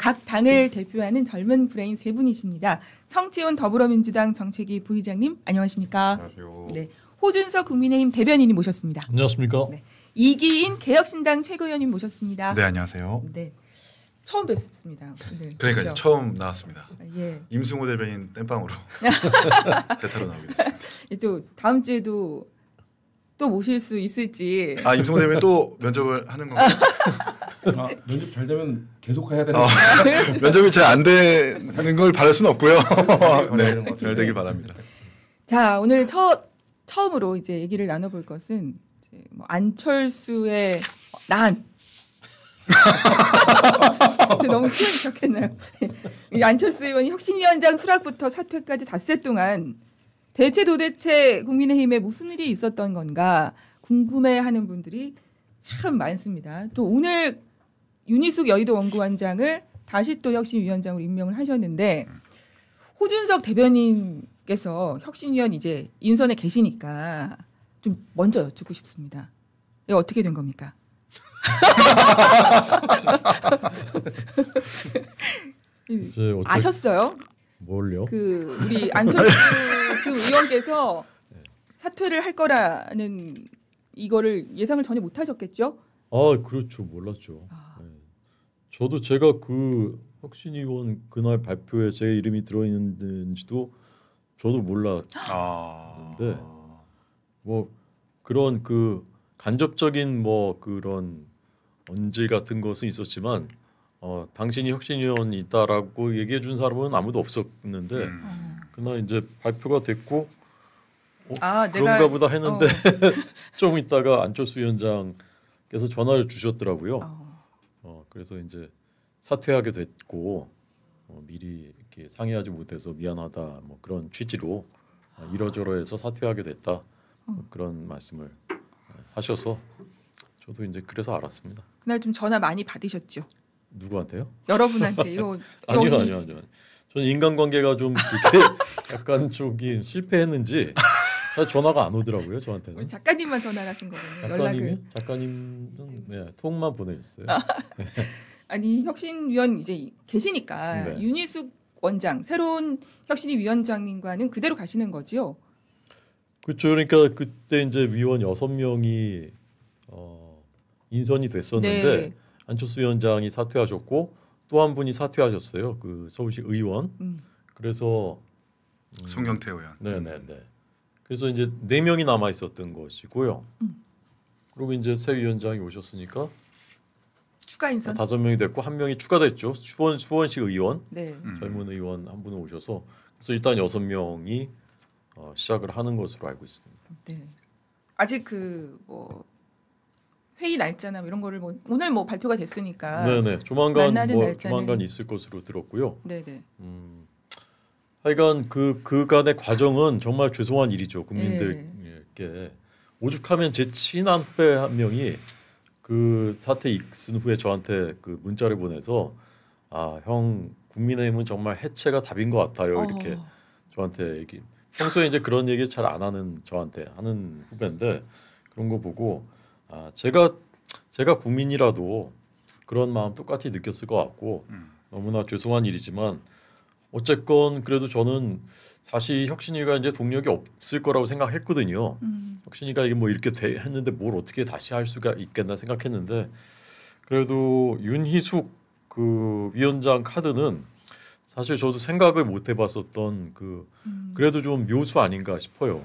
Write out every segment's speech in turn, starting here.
각 당을 대표하는 젊은 브레인 세 분이십니다. 성지훈 더불어민주당 정책위 부의장님 안녕하십니까? 안녕하세요. 네, 호준석 국민의힘 대변인님 모셨습니다. 안녕하십니까? 네, 이기인 개혁신당 최고위원님 모셨습니다. 네, 안녕하세요. 네, 처음 뵙습니다. 네, 그러니까 그렇죠? 처음 나왔습니다. 예. 임승호 대변인 땜빵으로 대타로 나오게 됐습니다. 또 다음 주에도 또 모실 수 있을지. 아, 임승호 대변인 또 면접을 하는 건가요? 아, 면접 잘 되면 계속 해야 되는 면접이 잘 안 되는 걸 바랄 수는 없고요. 네, 네, 잘 되길 바랍니다. 자, 오늘 처음으로 이제 얘기를 나눠볼 것은 이제 뭐 안철수의 난. 너무 표현이 적했나요? 이 안철수 의원이 혁신위원장 수락부터 사퇴까지 닷새 동안 대체 도대체 국민의힘에 무슨 일이 있었던 건가 궁금해하는 분들이 참 많습니다. 또 오늘 윤희숙 여의도 원구원장을 다시 또 혁신위원장으로 임명을 하셨는데 호준석 대변인께서 혁신위원 이제 인선에 계시니까 좀 먼저 여쭙고 싶습니다. 이거 어떻게 된 겁니까? 아셨어요? 뭘요? 그 우리 안철수 의원께서 사퇴를 할 거라는 이거를 예상을 전혀 못 하셨겠죠? 아, 그렇죠. 몰랐죠. 네. 저도 제가 그 혁신위원 그날 발표에 제 이름이 들어있는지도 저도 몰랐는데 뭐 그런 그 간접적인 뭐 그런 언질 같은 것은 있었지만 당신이 혁신위원이 있다라고 얘기해 준 사람은 아무도 없었는데 그날 이제 발표가 됐고 그런가 보다 했는데 좀 있다가 안철수 위원장께서 전화를 주셨더라고요. 그래서 이제 사퇴하게 됐고 미리 이렇게 상의하지 못해서 미안하다 뭐 그런 취지로 이러저러해서 사퇴하게 됐다 그런 말씀을 하셔서 저도 이제 그래서 알았습니다. 그날 좀 전화 많이 받으셨죠? 누구한테요? 여러분한테 이거 아니요. 저는 인간관계가 좀 그렇게 약간 저기 실패했는지 전화가 안 오더라고요 저한테는. 작가님만 전화를 하신 거군요. 작가님은 네, 톡만 보내줬어요. 아니 혁신위원 이제 계시니까 네. 윤희숙 원장 새로운 혁신위 위원장님과는 그대로 가시는 거죠? 그렇죠. 그러니까 그때 이제 위원 6명이 인선이 됐었는데 네. 안철수 위원장이 사퇴하셨고 또 한 분이 사퇴하셨어요. 그 서울시 의원. 그래서 송경태 의원. 네네네. 그래서 이제 4명이 남아 있었던 것이고요. 그리고 이제 새 위원장이 오셨으니까 추가 인선 5명이 됐고 1명이 추가됐죠. 수원시 의원. 네. 젊은 의원 한 분은 오셔서 그래서 일단 6명이 시작을 하는 것으로 알고 있습니다. 네. 아직 그 뭐 회의 날짜나 이런 거를 뭐 오늘 뭐 발표가 됐으니까. 네네. 조만간 날짜는... 조만간 있을 것으로 들었고요. 네네. 하여간 그간의 과정은 정말 죄송한 일이죠. 국민들께 오죽하면 제 친한 후배 한 명이 그 사태 있은 후에 저한테 그 문자를 보내서 형 국민의힘은 정말 해체가 답인 것 같아요. 이렇게 저한테 얘기. 평소에 이제 그런 얘기 잘 안 하는 저한테 하는 후배인데 그런 거 보고 제가 국민이라도 그런 마음 똑같이 느꼈을 것 같고 너무나 죄송한 일이지만 어쨌건 그래도 저는 사실 혁신위가 이제 동력이 없을 거라고 생각했거든요. 혁신위가 이게 뭐 이렇게 했는데 뭘 어떻게 다시 할 수가 있겠나 생각했는데 그래도 윤희숙 그 위원장 카드는 사실 저도 생각을 못 해봤었던 그래도 좀 묘수 아닌가 싶어요.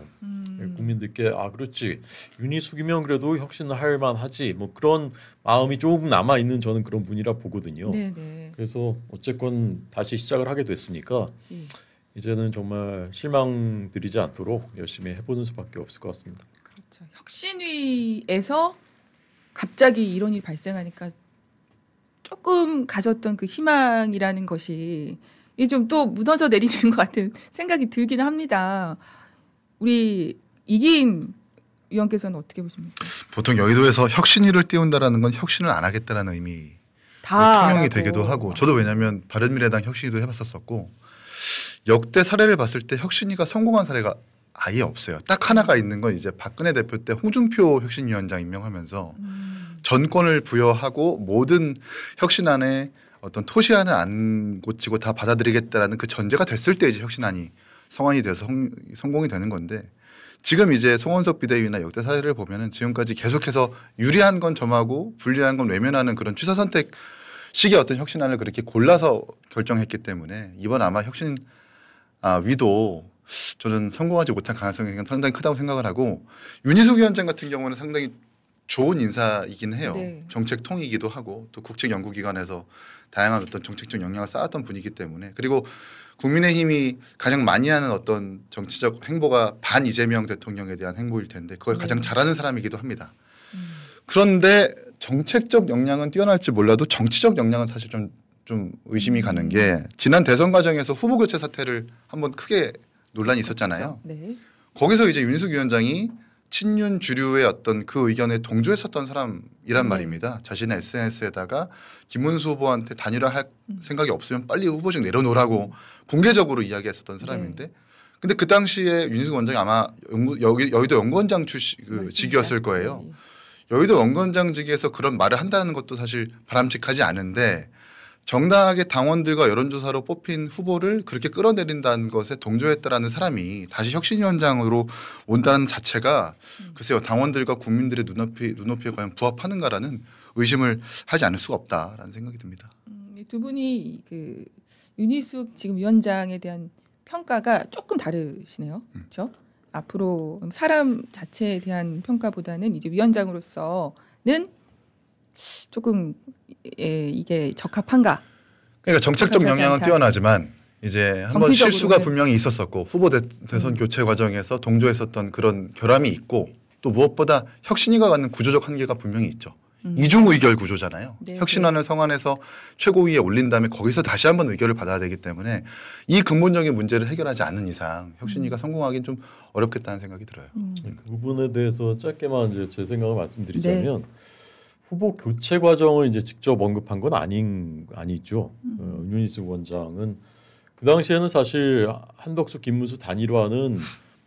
국민들께 그렇지 윤희숙이면 그래도 혁신할 만하지 뭐 그런 마음이 조금 남아 있는 저는 그런 분이라 보거든요. 네네. 그래서 어쨌건 다시 시작을 하게 됐으니까 이제는 정말 실망드리지 않도록 열심히 해보는 수밖에 없을 것 같습니다. 그렇죠. 혁신위에서 갑자기 이런 일이 발생하니까 조금 가졌던 그 희망이라는 것이 좀 또 무너져 내리는 것 같은 생각이 들기는 합니다. 우리 이기인 의원께서는 어떻게 보십니까? 보통 여의도에서 혁신위를 띄운다라는 건 혁신을 안 하겠다라는 의미 통용이 되기도 하고 저도 왜냐하면 바른미래당 혁신위도 해봤었고 역대 사례를 봤을 때 혁신위가 성공한 사례가 아예 없어요. 딱 하나가 있는 건 이제 박근혜 대표 때 홍준표 혁신위원장 임명하면서 전권을 부여하고 모든 혁신안에 어떤 토시안을 안 고치고 다 받아들이겠다라는 그 전제가 됐을 때 이제 혁신안이 성안이 돼서 성공이 되는 건데 지금 이제 송원석 비대위나 역대 사례를 보면은 지금까지 계속해서 유리한 건 점하고 불리한 건 외면하는 그런 취사 선택 식의 어떤 혁신안을 그렇게 골라서 결정했기 때문에 이번 아마 혁신 위도 저는 성공하지 못할 가능성이 상당히 크다고 생각을 하고 윤희숙 위원장 같은 경우는 상당히 좋은 인사이긴 해요. 네. 정책통이기도 하고 또 국책연구기관에서 다양한 어떤 정책적 역량을 쌓았던 분이기 때문에 그리고 국민의힘이 가장 많이 하는 어떤 정치적 행보가 반 이재명 대통령에 대한 행보일 텐데 그걸 가장 잘하는 사람이기도 합니다. 그런데 정책적 역량은 뛰어날지 몰라도 정치적 역량은 사실 좀 의심이 가는 게 지난 대선 과정에서 후보 교체 사태를 한번 크게 논란이 있었잖아요. 네. 거기서 이제 윤희숙 위원장이 친윤 주류의 어떤 그 의견에 동조했었던 사람이란 말입니다. 자신의 SNS에다가 김문수 후보한테 단일화할 생각이 없으면 빨리 후보직 내려놓으라고 공개적으로 이야기했었던 사람인데 근데 그 당시에 윤희숙 원장이 아마 여의도 연구원장 직이었을 거예요. 네. 여의도 연구원장직에서 그런 말을 한다는 것도 사실 바람직하지 않은데 정당하게 당원들과 여론조사로 뽑힌 후보를 그렇게 끌어내린다는 것에 동조했다라는 사람이 다시 혁신위원장으로 온다는 자체가 글쎄요 당원들과 국민들의 눈높이에 과연 부합하는가라는 의심을 하지 않을 수가 없다라는 생각이 듭니다. 두 분이 그 윤희숙 지금 위원장에 대한 평가가 조금 다르시네요. 그렇죠? 앞으로 사람 자체에 대한 평가보다는 이제 위원장으로서는 조금 이게 적합한가? 그러니까 정책적 역량은 뛰어나지만 이제 한번 실수가 분명히 있었었고 후보 대선 교체 과정에서 동조했었던 그런 결함이 있고 또 무엇보다 혁신위가 갖는 구조적 한계가 분명히 있죠. 이중 의결 구조잖아요. 네, 혁신안을 성안에서 최고위에 올린 다음에 거기서 다시 한번 의결을 받아야 되기 때문에 이 근본적인 문제를 해결하지 않는 이상 혁신위가 성공하기는 좀 어렵겠다는 생각이 들어요. 그 부분에 대해서 짧게만 이제 제 생각을 말씀드리자면 후보 교체 과정을 이제 직접 언급한 건 아니죠. 윤희숙 원장은 그 당시에는 사실 한덕수, 김문수 단일화는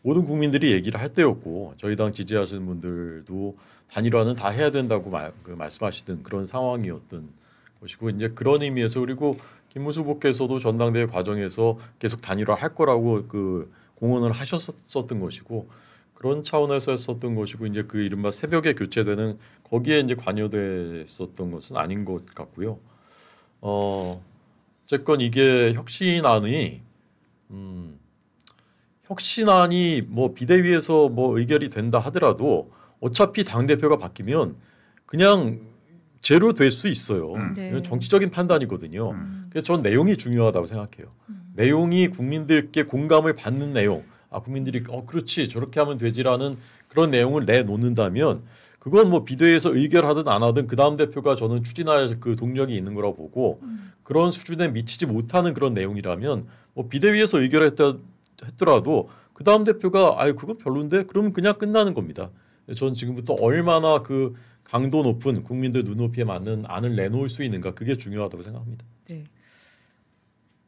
모든 국민들이 얘기를 할 때였고 저희 당 지지하시는 분들도 단일화는 다 해야 된다고 말씀하시던 그런 상황이었던 것이고 이제 그런 의미에서 그리고 김문수 후보께서도 전당대회 과정에서 계속 단일화 할 거라고 그 공언을 하셨었던 것이고 그런 차원에서 했었던 것이고 이제 그 이른바 새벽에 교체되는 거기에 이제 관여됐었던 것은 아닌 것 같고요. 어쨌건 이게 혁신안이 뭐 비대위에서 뭐 의결이 된다 하더라도 어차피 당 대표가 바뀌면 그냥 제로 될 수 있어요. 정치적인 판단이거든요. 그래서 전 내용이 중요하다고 생각해요. 내용이 국민들께 공감을 받는 내용. 국민들이 그렇지 저렇게 하면 되지라는 그런 내용을 내놓는다면 그건 뭐 비대위에서 의결하든 안 하든 그 다음 대표가 저는 추진할 그 동력이 있는 거라고 보고 그런 수준에 미치지 못하는 그런 내용이라면 뭐 비대위에서 의결했더라도 그 다음 대표가 그건 별론데 그러면 그냥 끝나는 겁니다. 저는 지금부터 얼마나 그 강도 높은 국민들 눈높이에 맞는 안을 내놓을 수 있는가 그게 중요하다고 생각합니다. 네.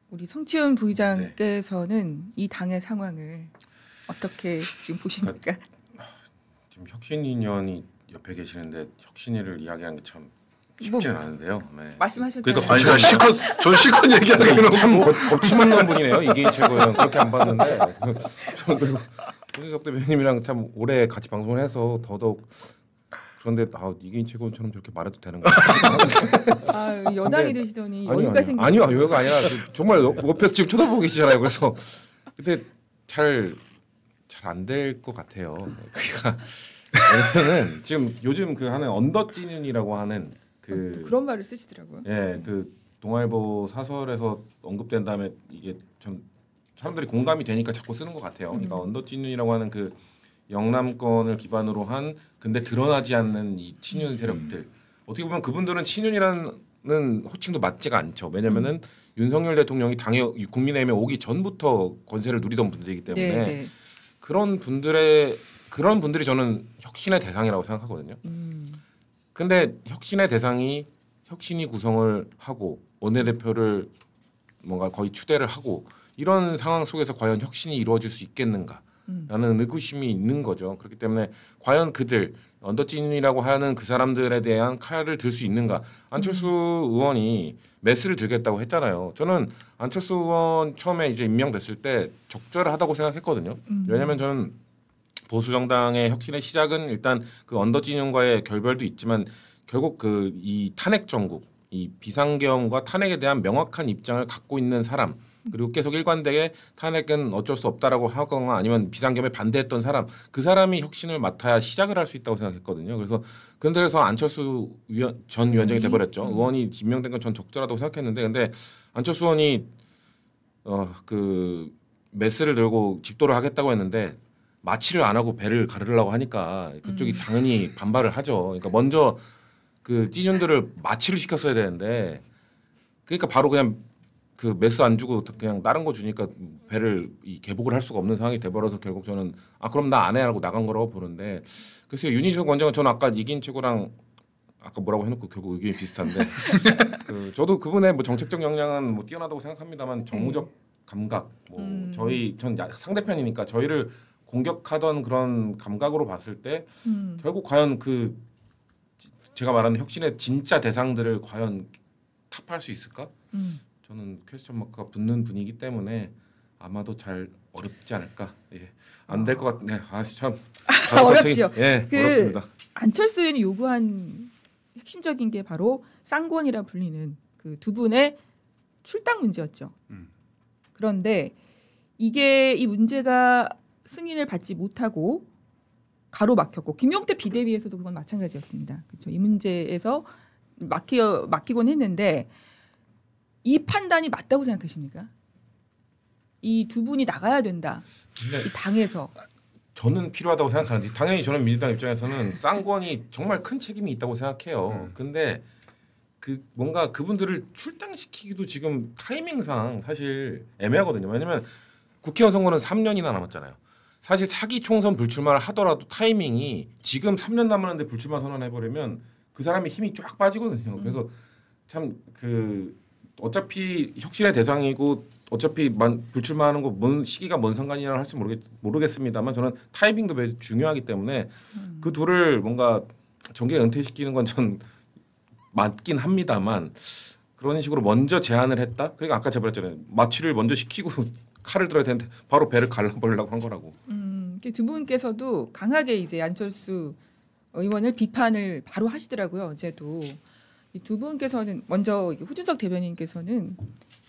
우리 성치훈 부의장께서는 이 당의 상황을 어떻게 지금 보십니까? 지금 혁신위원이 옆에 계시는데 혁신위를 이야기하는 게 참 쉽지는 않은데요. 네. 말씀하셨잖아요. 그러니까 전 실컷 얘기하기는 참 겁치만 난 분이네요. 이게 최고요. 그렇게 안 봤는데 저는 그리고 홍석대 대표님이랑 참 오래 같이 방송을 해서 더더욱 그런데 이게 최고처럼 저렇게 말해도 되는 거예요? 여당이 되시더니 여유가 생기죠. 아니요, 여유가 아니라 정말 옆에서 지금 쳐다보고 계시잖아요. 그래서 근데 잘 안 될 것 같아요. 그러니까 왜냐면은 지금 요즘 그 하는 언더찐윤이라고 하는 그런 말을 쓰시더라고요. 그 동아일보 사설에서 언급된 다음에 이게 좀 사람들이 공감이 되니까 자꾸 쓰는 것 같아요. 그러니까 언더찐윤이라고 하는 그 영남권을 기반으로 한 근데 드러나지 않는 이 친윤 세력들 어떻게 보면 그분들은 친윤이라는 호칭도 맞지가 않죠. 왜냐면은 윤석열 대통령이 당에 국민의힘에 오기 전부터 권세를 누리던 분들이기 때문에 그런 분들이 저는 혁신의 대상이라고 생각하거든요. 근데 혁신의 대상이 혁신이 구성을 하고 원내대표를 뭔가 거의 추대를 하고 이런 상황 속에서 과연 혁신이 이루어질 수 있겠는가? 의구심이 있는 거죠. 그렇기 때문에 과연 그들 언더찐이라고 하는 그 사람들에 대한 칼을 들 수 있는가? 안철수 의원이 메스를 들겠다고 했잖아요. 저는 안철수 의원 처음에 이제 임명됐을 때 적절하다고 생각했거든요. 왜냐하면 저는 보수 정당의 혁신의 시작은 일단 그 언더찐과의 결별도 있지만 결국 그 이 탄핵 정국, 이 비상계엄과 탄핵에 대한 명확한 입장을 갖고 있는 사람. 그리고 계속 일관되게 탄핵은 어쩔 수 없다라고 하거나 아니면 비상계엄에 반대했던 사람 그 사람이 혁신을 맡아야 시작을 할 수 있다고 생각했거든요. 그래서 그래서 안철수 전 위원장이 돼버렸죠. 의원이 임명된 건 전 적절하다고 생각했는데 근데 안철수 의원이 그 메스를 들고 집도를 하겠다고 했는데 마취를 안 하고 배를 가르려고 하니까 그쪽이 당연히 반발을 하죠. 그러니까 먼저 그 찐윤들을 마취를 시켰어야 되는데 그러니까 바로 그냥 그 메스 안 주고 그냥 다른 거 주니까 배를 개복을 할 수가 없는 상황이 돼버려서 결국 저는 그럼 나 안 해라고 나간 거라고 보는데 글쎄요 윤희숙 원장은 저는 아까 이긴 최고랑 아까 뭐라고 해놓고 결국 의견이 비슷한데 저도 그분의 뭐 정책적 역량은 뭐 뛰어나다고 생각합니다만 정무적 감각 전 상대편이니까 저희를 공격하던 그런 감각으로 봤을 때 결국 과연 그 제가 말하는 혁신의 진짜 대상들을 과연 타파할 수 있을까? 저는 퀘스천 마크가 붙는 분위기 때문에 아마도 잘 어렵지 않을까. 예. 안 될 것 같네. 참 어렵죠. 예, 어렵습니다. 안철수 의원이 요구한 핵심적인 게 바로 쌍권이라 불리는 그 두 분의 출당 문제였죠. 그런데 이 문제가 승인을 받지 못하고 가로막혔고 김용태 비대위에서도 그건 마찬가지였습니다. 그렇죠. 이 문제에서 막히곤 했는데 이 판단이 맞다고 생각하십니까? 이 두 분이 나가야 된다. 이 당에서. 저는 필요하다고 생각하는데 당연히 저는 민주당 입장에서는 쌍권이 정말 큰 책임이 있다고 생각해요. 근데 그 뭔가 그분들을 출당시키기도 지금 타이밍상 사실 애매하거든요. 왜냐하면 국회의원 선거는 3년이나 남았잖아요. 사실 차기 총선 불출마를 하더라도 타이밍이 지금 3년 남았는데 불출마 선언해버리면 그 사람의 힘이 쫙 빠지거든요. 그래서 참 어차피 혁신의 대상이고 어차피 불출마하는 거 시기가 뭔 상관이라 할지 모르겠습니다만 저는 타이밍도 매우 중요하기 때문에 그 둘을 뭔가 정계 은퇴시키는 건 전 맞긴 합니다만 그런 식으로 먼저 제안을 했다. 그러니까 아까 제가 말했잖아요. 마취를 먼저 시키고 칼을 들어야 되는데 바로 배를 갈라버리려고 한 거라고. 두 분께서도 강하게 이제 안철수 의원을 비판을 바로 하시더라고요. 어제도. 이 두 분께서는 먼저 후준석 대변인께서는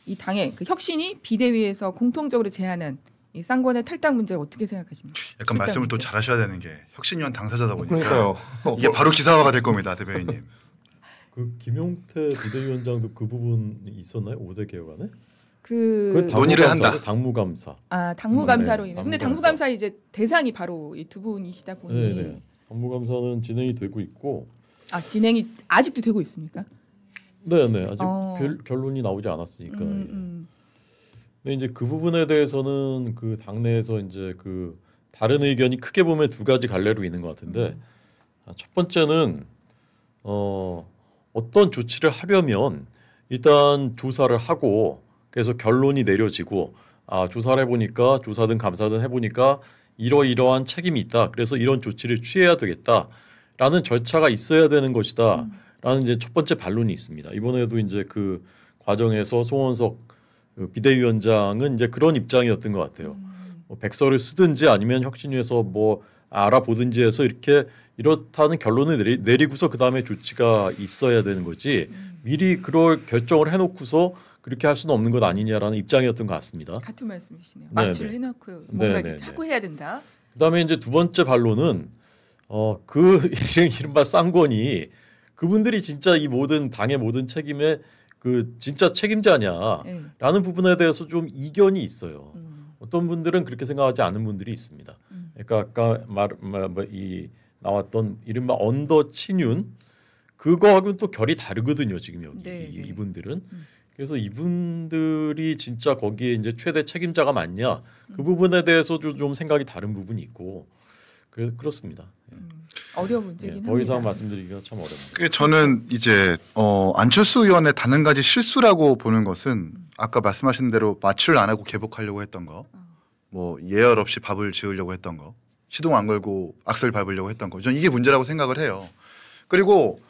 이 당의 그 혁신이 비대위에서 공통적으로 제안한 이 쌍권의 탈당 문제를 어떻게 생각하십니까? 약간 말씀을 또 잘하셔야 되는 게 혁신위원 당사자다 보니까 그러니까요. 이게 바로 기사화가 될 겁니다, 대변인님. 그 김용태 비대위원장도 그 부분 있었나요? 5대 개혁안에? 그 논의를 한다. 당무감사. 당무감사로 인해. 근데 당무감사. 당무감사 이제 대상이 바로 이 두 분이시다 보니. 네네. 당무감사는 진행이 되고 있고. 진행이 아직도 되고 있습니까? 네네. 아직 결론이 나오지 않았으니까. 근데 이제 그 부분에 대해서는 그 당내에서 이제 그 다른 의견이 크게 보면 두 가지 갈래로 있는 것 같은데 첫 번째는 어떤 조치를 하려면 일단 조사를 하고 그래서 결론이 내려지고 조사를 해보니까 조사든 감사든 해보니까 이러이러한 책임이 있다. 그래서 이런 조치를 취해야 되겠다라는 절차가 있어야 되는 것이다. 라는 이제 첫 번째 반론이 있습니다. 이번에도 이제 그 과정에서 송원석 비대위원장은 이제 그런 입장이었던 것 같아요. 백서를 쓰든지 아니면 혁신위에서 뭐 알아보든지 해서 이렇다는 결론을 내리고서 그 다음에 조치가 있어야 되는 거지 미리 그럴 결정을 해놓고서 그렇게 할 수는 없는 것 아니냐라는 입장이었던 것 같습니다. 같은 말씀이시네요. 마취를 해놓고 뭔가 이렇게 하고 해야 된다. 그다음에 이제 두 번째 반론은 그 이른바 쌍권이 그분들이 진짜 이 모든 당의 모든 책임에 그 진짜 책임자냐라는 부분에 대해서 좀 이견이 있어요. 어떤 분들은 그렇게 생각하지 않은 분들이 있습니다. 그러니까 아까 나왔던 이른바 언더 친윤 그거하고는 또 결이 다르거든요. 지금 여기 이분들은. 그래서 이분들이 진짜 거기에 이제 최대 책임자가 맞냐 그 부분에 대해서도 좀 생각이 다른 부분이 있고 그렇습니다. 어려운 문제긴 합니다. 더 이상 말씀드리기가 참 어렵습니다. 저는 이제 안철수 의원의 단 한 가지 실수라고 보는 것은 아까 말씀하신 대로 마취를 안 하고 개복하려고 했던 거 뭐 예열 없이 밥을 지으려고 했던 거, 시동 안 걸고 악셀 밟으려고 했던 거, 저는 이게 문제라고 생각을 해요. 그리고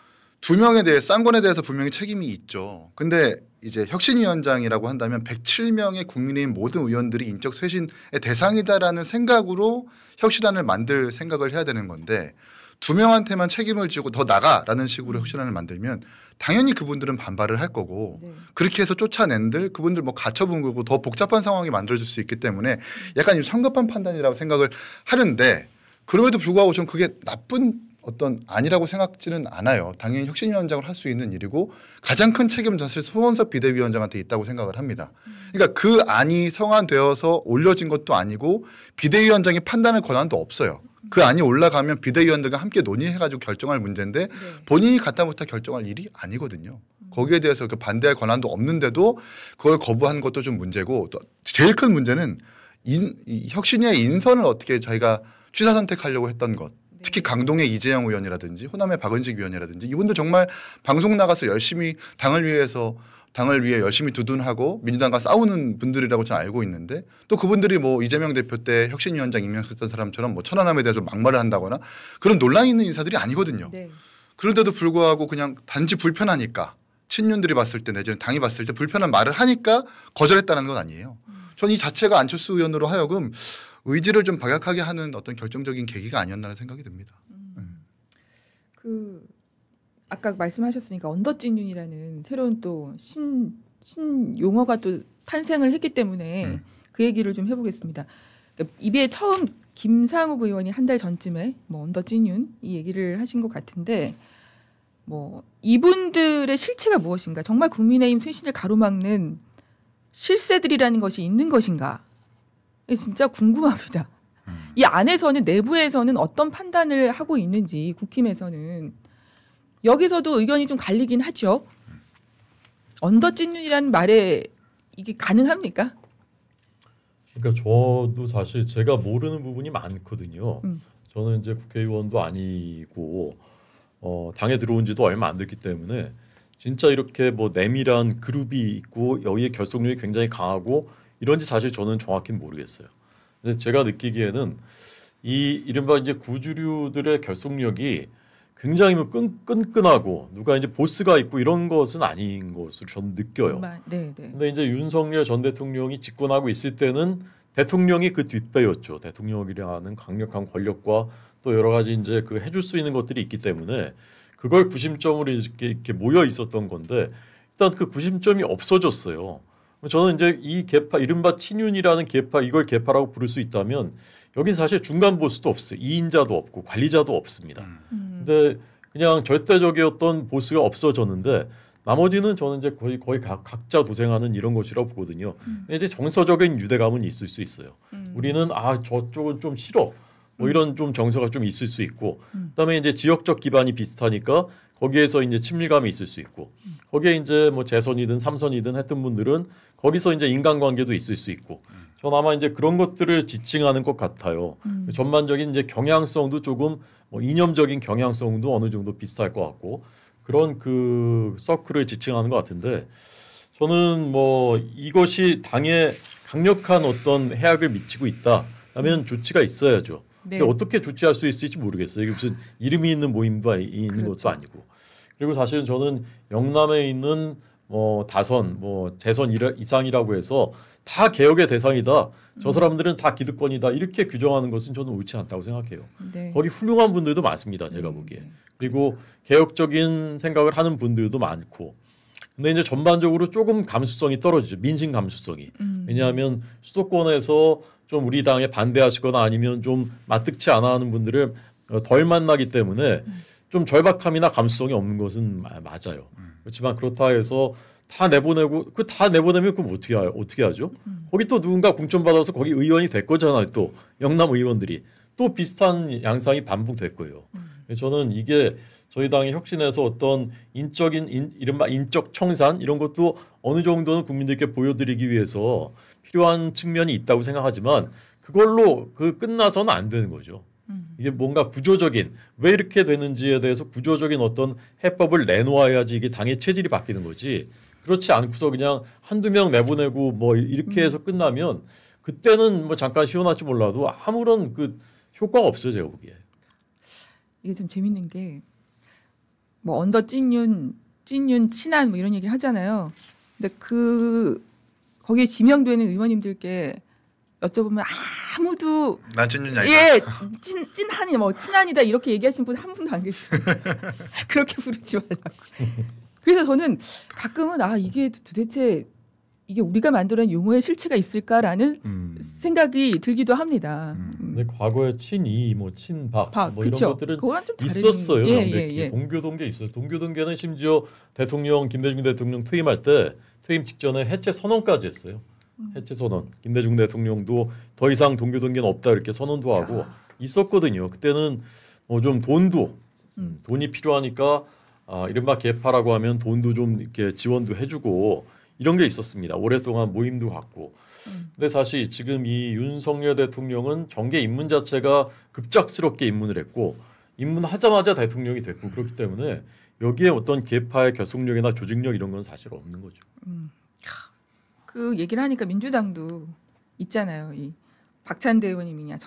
두 명에 대해 쌍권에 대해서 분명히 책임이 있죠. 근데 이제 혁신위원장이라고 한다면 107명의 국민의힘 모든 의원들이 인적 쇄신의 대상이다라는 생각으로 혁신안을 만들 생각을 해야 되는 건데 두 명한테만 책임을 지고 더 나가라는 식으로 혁신안을 만들면 당연히 그분들은 반발을 할 거고 네. 그렇게 해서 쫓아낸들 그분들 뭐 가처분 거고 더 복잡한 상황이 만들어질 수 있기 때문에 약간 성급한 판단이라고 생각을 하는데 그럼에도 불구하고 전 그게 나쁜 어떤 아니라고 생각지는 않아요. 당연히 혁신위원장을 할 수 있는 일이고 가장 큰 책임은 사실 송원석 비대위원장한테 있다고 생각을 합니다. 그러니까 그 안이 성안되어서 올려진 것도 아니고 비대위원장이 판단할 권한도 없어요. 그 안이 올라가면 비대위원들과 함께 논의해가지고 결정할 문제인데 본인이 갖다부터 결정할 일이 아니거든요. 거기에 대해서 반대할 권한도 없는데도 그걸 거부한 것도 좀 문제고 또 제일 큰 문제는 이 혁신위의 인선을 어떻게 저희가 취사 선택하려고 했던 것. 특히 강동의 이재영 의원이라든지 호남의 박은직 의원이라든지 이분들 정말 방송 나가서 열심히 당을 위해 열심히 두둔하고 민주당과 싸우는 분들이라고 저는 알고 있는데 또 그분들이 뭐 이재명 대표 때 혁신위원장 임명했던 사람처럼 뭐 천안함에 대해서 막말을 한다거나 그런 논란이 있는 인사들이 아니거든요. 네. 그런데도 불구하고 그냥 단지 불편하니까 친윤들이 봤을 때 내지는 당이 봤을 때 불편한 말을 하니까 거절했다는 건 아니에요. 저는 이 자체가 안철수 의원으로 하여금 의지를 좀 박약하게 하는 어떤 결정적인 계기가 아니었나라는 생각이 듭니다. 그 아까 말씀하셨으니까 언더찐윤이라는 새로운 또 신 용어가 또 탄생을 했기 때문에 그 얘기를 좀 해보겠습니다. 그러니까 입에 처음 김상욱 의원이 한 달 전쯤에 뭐 언더찐윤 이 얘기를 하신 것 같은데 뭐 이분들의 실체가 무엇인가 정말 국민의힘 쇄신을 가로막는 실세들이라는 것이 있는 것인가 진짜 궁금합니다. 이 안에서는 내부에서는 어떤 판단을 하고 있는지 국힘에서는 여기서도 의견이 좀 갈리긴 하죠. 언더찐윤이라는 말에 이게 가능합니까? 그러니까 저도 사실 제가 모르는 부분이 많거든요. 저는 이제 국회의원도 아니고 당에 들어온 지도 얼마 안 됐기 때문에 진짜 이렇게 뭐 내밀한 그룹이 있고 여기에 결속력이 굉장히 강하고 이런지 사실 저는 정확히 모르겠어요. 근데 제가 느끼기에는 이 이른바 이제 구주류들의 결속력이 굉장히 끈끈하고 누가 이제 보스가 있고 이런 것은 아닌 것으로 저는 느껴요. 네. 근데 이제 윤석열 전 대통령이 집권하고 있을 때는 대통령이 그 뒷배였죠. 대통령이라는 강력한 권력과 또 여러 가지 이제 그 해줄 수 있는 것들이 있기 때문에 그걸 구심점으로 이렇게 모여 있었던 건데 일단 그 구심점이 없어졌어요. 저는 이제 이 계파 이른바 친윤이라는 계파 이걸 계파라고 부를 수 있다면 여긴 사실 중간 보스도 없어요. 2인자도 없고 관리자도 없습니다. 근데 그냥 절대적이었던 보스가 없어졌는데 나머지는 저는 이제 거의 각자 도생하는 이런 것이라고 보거든요. 근데 이제 정서적인 유대감은 있을 수 있어요. 우리는 저쪽은 좀 싫어. 뭐 이런 좀 정서가 좀 있을 수 있고 그다음에 이제 지역적 기반이 비슷하니까 거기에서 이제 친밀감이 있을 수 있고 거기에 이제 뭐 재선이든 삼선이든 했던 분들은 거기서 이제 인간관계도 있을 수 있고 전 아마 이제 그런 것들을 지칭하는 것 같아요. 전반적인 이제 경향성도 조금 뭐 이념적인 경향성도 어느 정도 비슷할 것 같고 그런 그 서클을 지칭하는 것 같은데 저는 뭐 이것이 당에 강력한 어떤 해악을 미치고 있다라면 조치가 있어야죠. 네. 근데 어떻게 조치할 수 있을지 모르겠어요. 이게 무슨 이름이 있는 모임도 있는 그렇죠. 것도 아니고. 그리고 사실은 저는 영남에 있는 다선, 재선 이상이라고 해서 다 개혁의 대상이다. 저 사람들은 다 기득권이다. 이렇게 규정하는 것은 저는 옳지 않다고 생각해요. 네. 거기 훌륭한 분들도 많습니다. 제가 보기에. 그리고 개혁적인 생각을 하는 분들도 많고. 근데 이제 전반적으로 조금 감수성이 떨어지죠. 민심 감수성이. 왜냐하면 수도권에서 좀 우리 당에 반대하시거나 아니면 좀 마뜩치 않아 하는 분들을 덜 만나기 때문에 좀 절박함이나 감수성이 없는 것은 맞아요. 그렇지만 그렇다 해서 다 내보내고 다 내보내면 그럼 어떻게 하죠? 거기 또 누군가 공천받아서 거기 의원이 될 거잖아요. 또 영남 의원들이 또 비슷한 양상이 반복될 거예요. 저는 이게 저희 당의 혁신에서 어떤 이른바 인적 청산 이런 것도 어느 정도는 국민들께 보여드리기 위해서 필요한 측면이 있다고 생각하지만 그걸로 끝나서는 안 되는 거죠. 이게 뭔가 구조적인 왜 이렇게 되는지에 대해서 구조적인 어떤 해법을 내놓아야지 이게 당의 체질이 바뀌는 거지. 그렇지 않고서 그냥 한두 명 내보내고 뭐 이렇게 해서 끝나면 그때는 뭐 잠깐 시원할지 몰라도 아무런 그 효과가 없어요 제가 보기에. 이게 참 재밌는 게 뭐 언더 찐윤 친한 뭐 이런 얘기 하잖아요. 근데 거기에 지명되는 의원님들께 여쭤보면 아무도 난 찐윤이 아니다. 예, 찐한이 뭐 친한이다 이렇게 얘기하신 분 한 분도 안 계시더라고요. 그렇게 부르지 말라고. 그래서 저는 가끔은 이게 도대체 이게 우리가 만들어낸 용어의 실체가 있을까라는 생각이 들기도 합니다. 근데 과거에 친이, 뭐 친박, 뭐 그쵸? 이런 것들은 그거랑 좀 다른- 있었어요. 예. 동교동계 있어요. 동교동계는 심지어 김대중 대통령 퇴임할 때 퇴임 직전에 해체 선언까지 했어요. 해체 선언. 김대중 대통령도 더 이상 동교동계는 없다 이렇게 선언도 하고 있었거든요. 그때는 뭐 좀 돈이 필요하니까 이른바 개파라고 하면 돈도 좀 이렇게 지원도 해주고 이런 게 있었습니다. 오랫동안 모임도 갖고. 근데 사실 지금 이 윤석열 대통령은 정계 입문 자체가 급작스럽게 입문을 했고 입문하자마자 대통령이 됐고 그렇기 때문에 여기에 어떤 개파의 결속력이나 조직력 이런 건 사실 없는 거죠. 그 얘기를 하니까 민주당도 있잖아요. 이 박찬대 의원님이냐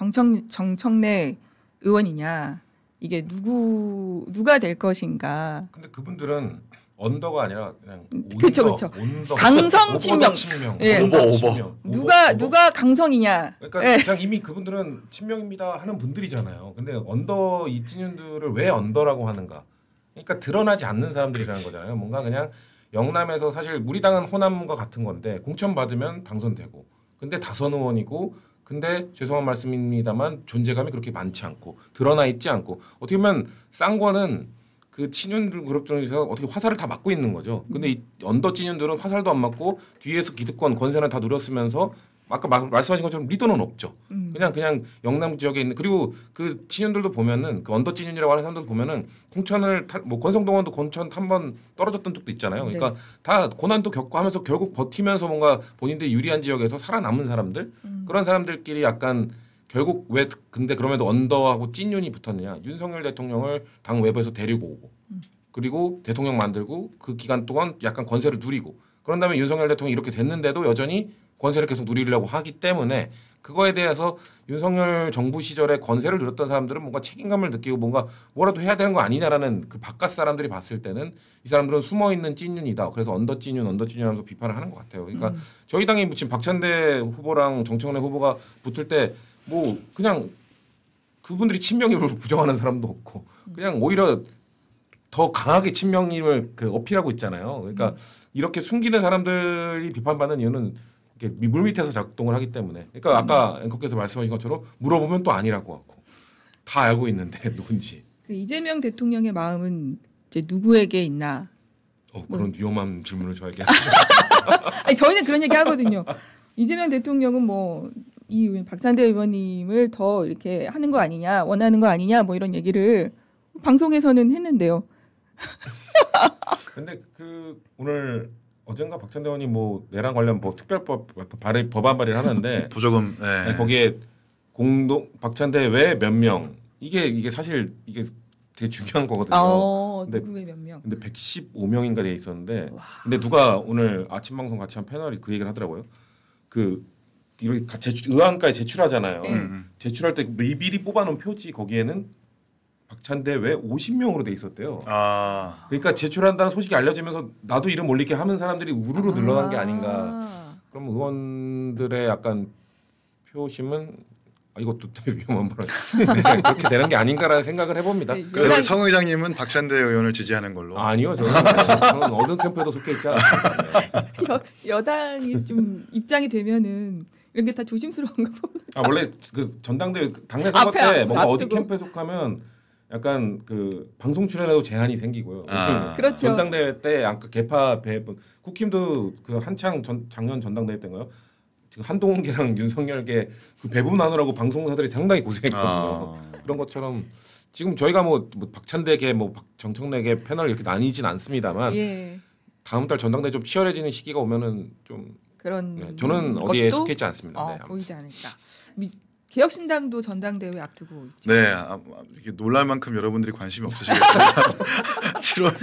정청래 의원이냐 이게 누가 될 것인가. 근데 그분들은 언더가 아니라 그냥 그쵸. 온더. 강성 오버다 친명. 예. 오버. 누가 강성이냐. 그러니까 예. 그냥 이미 그분들은 친명입니다 하는 분들이잖아요. 근데 언더 이찐윤들을 왜 언더라고 하는가? 그러니까 드러나지 않는 사람들이라는 거잖아요. 뭔가 그냥 영남에서 사실 우리 당은 호남과 같은 건데 공천 받으면 당선되고, 근데 다선 의원이고, 근데 죄송한 말씀입니다만 존재감이 그렇게 많지 않고 드러나 있지 않고 어떻게 보면 쌍권은 그 친윤들 그룹 중에서 어떻게 화살을 다 맞고 있는 거죠. 근데 이 언더 친윤들은 화살도 안 맞고 뒤에서 기득권 권세는 다 누렸으면서 아까 말씀하신 것처럼 리더는 없죠. 그냥 영남 지역에 있는, 그리고 그 친윤들도 보면은 그 언더 친윤이라고 하는 사람들 보면은 공천을 뭐 권성동원도 공천 한 번 떨어졌던 적도 있잖아요. 그러니까 네. 다 고난도 겪고 하면서 결국 버티면서 뭔가 본인들이 유리한 지역에서 살아남은 사람들, 그런 사람들끼리 약간 결국 왜 근데 그럼에도 언더하고 찐윤이 붙었느냐? 윤석열 대통령을 당 외부에서 데리고 오고, 그리고 대통령 만들고 그 기간 동안 약간 권세를 누리고, 그런 다음에 윤석열 대통령이 이렇게 됐는데도 여전히 권세를 계속 누리려고 하기 때문에 그거에 대해서 윤석열 정부 시절에 권세를 누렸던 사람들은 뭔가 책임감을 느끼고 뭔가 뭐라도 해야 되는 거 아니냐라는 그 바깥 사람들이 봤을 때는 이 사람들은 숨어 있는 찐윤이다. 그래서 언더 찐윤 하면서 비판을 하는 것 같아요. 그러니까 저희 당이 지금 박찬대 후보랑 정청래 후보가 붙을 때 뭐 그냥 그분들이 친명임을 부정하는 사람도 없고 그냥 오히려 더 강하게 친명임을 어필하고 있잖아요. 그러니까 이렇게 숨기는 사람들이 비판받는 이유는 이렇게 물밑에서 작동을 하기 때문에. 그러니까 아까 앵커께서 말씀하신 것처럼 물어보면 또 아니라고 하고 다 알고 있는데 누군지. 그 이재명 대통령의 마음은 이제 누구에게 있나? 그런 위험한 질문을 저에게. 아니, 저희는 그런 얘기 하거든요. 이재명 대통령은 뭐 이 박찬대 의원님을 더 이렇게 하는 거 아니냐, 원하는 거 아니냐, 뭐 이런 얘기를 방송에서는 했는데요. 근데 오늘 어젠가 박찬대 의원이 뭐 내랑 관련 뭐 특별법 법안 발의를 하는데 보조금 네, 거기에 박찬대 외 몇 명, 이게 사실 이게 되게 중요한 거거든요. 누구의 몇 명? 근데 115명인가 돼 있었는데, 근데 누가 오늘 아침 방송 같이 한 패널이 그 얘기를 하더라고요. 이렇게 의안가에 제출하잖아요. 제출할 때 미리 뽑아놓은 표지 거기에는 박찬대 외 50명으로 돼 있었대요. 그러니까 제출한다는 소식이 알려지면서 나도 이름 올리게 하는 사람들이 우르르 늘어난 게 아닌가. 그럼 의원들의 약간 표심은 이것도 되게 위험한 말. 그렇게 되는 게 아닌가라는 생각을 해봅니다. 네, 그래서 성 의장님은 박찬대 의원을 지지하는 걸로. 아니요, 저는 어느 캠프에도 속해 있지 않아요. 여당이 좀 입장이 되면은 이런 게 다 조심스러운가 봅니다. 원래 그 전당대회 당내 선거 때 뭔가 놔두고. 어디 캠프에 속하면 약간 방송 출연에도 제한이 생기고요. 그렇죠. 전당대회 때 아까 개파 배분 국힘도 한창 작년 전당대회 때인가요? 한동훈계랑 윤석열계 배분하느라고 방송사들이 상당히 고생했거든요. 그런 것처럼 지금 저희가 뭐 박찬대계 정청래계 패널 이렇게 나뉘진 않습니다만 다음 달 전당대회 좀 치열해지는 시기가 오면은 좀 그런 저는 어디에 속해 있지 않습니다. 보이지 않을까. 개혁신당도 전당대회 앞두고 있죠. 네, 이게 놀랄 만큼 여러분들이 관심이 없으시겠지만 7월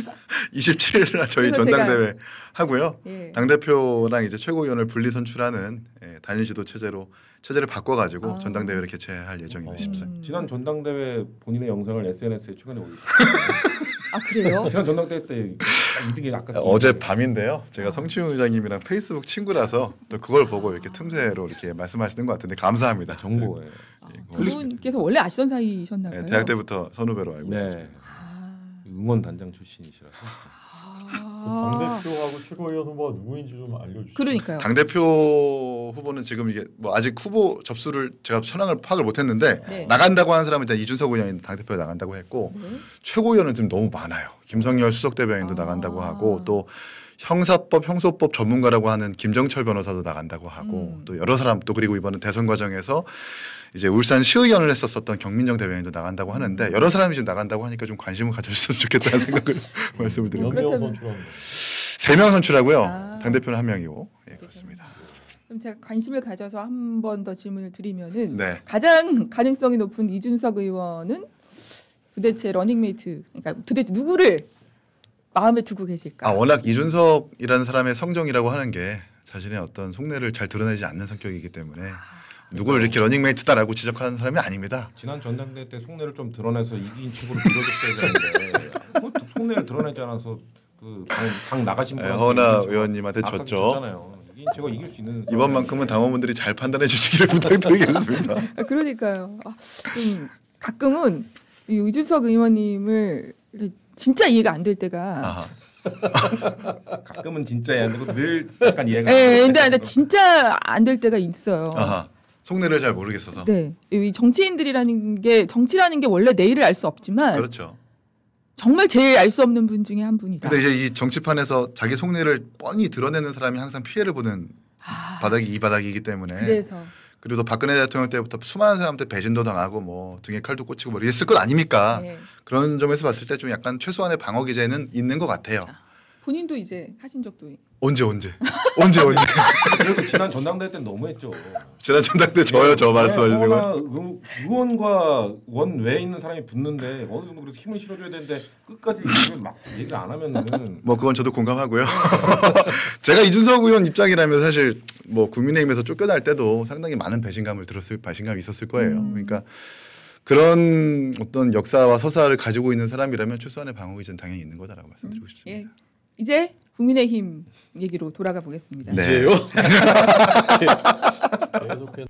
27일 날 저희 전당대회 하고요. 예. 당 대표랑 이제 최고위원을 분리 선출하는 단일 지도 체제를 바꿔가지고 전당대회를 개최할 예정입니다. 14일. 지난 전당대회 본인의 영상을 SNS에 최근에 올리셨어요. 아 그래요? 지난 전당대회 때 2등이 아까 어제 밤인데요. 제가 성추용 의장님이랑 페이스북 친구라서 또 그걸 보고 이렇게 틈새로 이렇게 말씀하시는 것 같은데 감사합니다. 정보에. 두 분께서 원래 아시던 사이셨나 봐요. 네, 대학 때부터 선후배로 알고 있었죠. 네. 응원 단장 출신이시라서. 당 대표하고 최고위원 후보가 누구인지 좀 알려주시죠. 그러니까요. 당 대표 후보는 지금 이게 뭐 아직 후보 접수를 제가 현황을 파악을 못했는데 네. 나간다고 하는 사람은 일단 이준석 의원이 당 대표에 나간다고 했고 네. 최고위원은 지금 너무 많아요. 김성열 수석 대변인도 나간다고 하고 또 형사법, 형소법 전문가라고 하는 김정철 변호사도 나간다고 하고 또 여러 사람 또 그리고 이번에 대선 과정에서 이제 울산 시의원을 했었던 경민정 대변인도 나간다고 하는데 여러 사람이 지금 나간다고 하니까 좀 관심을 가져주셨으면 좋겠다는 생각을 말씀을 몇 드립니다. 명 선출합니다. 3명 선출하고요. 당 대표는 1명이고 예, 그렇습니다. 그럼 제가 관심을 가져서 한 번 더 질문을 드리면은 네. 가장 가능성이 높은 이준석 의원은 도대체 러닝메이트, 그러니까 도대체 누구를 마음에 두고 계실까? 워낙 이준석이라는 사람의 성정이라고 하는 게 자신의 어떤 속내를 잘 드러내지 않는 성격이기 때문에 누구를 이렇게 러닝메이트다라고 지적하는 사람이 아닙니다. 지난 전당대회 때 속내를 좀 드러내서 이긴 측으로 밀어줬어야 되는데 속내를 드러내지 않아서 그 당 나가신 분한테 허은하 의원님한테 졌죠. 이긴 측은 이길 수 있는 이번만큼은 당원분들이 잘 판단해 주시기를 부탁드리겠습니다. 그러니까요. 좀 가끔은 이 이준석 의원님을 진짜 이해가 안 될 때가. 가끔은 진짜 이해 안 되고 늘 약간 이해가. 네, 근데 진짜 안 될 때가 있어요. 속내를 잘 모르겠어서. 네, 이 정치인들이라는 게 정치라는 게 원래 내일을 알 수 없지만. 그렇죠. 정말 제일 알 수 없는 분 중에 한 분이다. 근데 이제 이 정치판에서 자기 속내를 뻔히 드러내는 사람이 항상 피해를 보는 바닥이 이 바닥이기 때문에. 그래서. 그리고 또 박근혜 대통령 때부터 수많은 사람한테 배신도 당하고 뭐 등에 칼도 꽂히고 뭐 이랬을 것 아닙니까? 네. 그런 점에서 봤을 때 좀 약간 최소한의 방어 기제는 있는 것 같아요. 본인도 이제 하신 적도 언제 그래도 지난 전당대회 때는 너무했죠. 지난 전당대 저요 저 말씀하시는 거. 의원과 원 외에 있는 사람이 붙는데 어느 정도 그래도 힘을 실어줘야 되는데 끝까지 막 얘기를 안 하면은 뭐 그건 저도 공감하고요. 제가 이준석 의원 입장이라면 사실 뭐 국민의힘에서 쫓겨날 때도 상당히 많은 배신감이 있었을 거예요. 그러니까 그런 어떤 역사와 서사를 가지고 있는 사람이라면 최소한의 방어 기제는 당연히 있는 거다라고 말씀드리고 싶습니다. 예. 이제 국민의힘 얘기로 돌아가 보겠습니다. 네. 이제요? 계속해.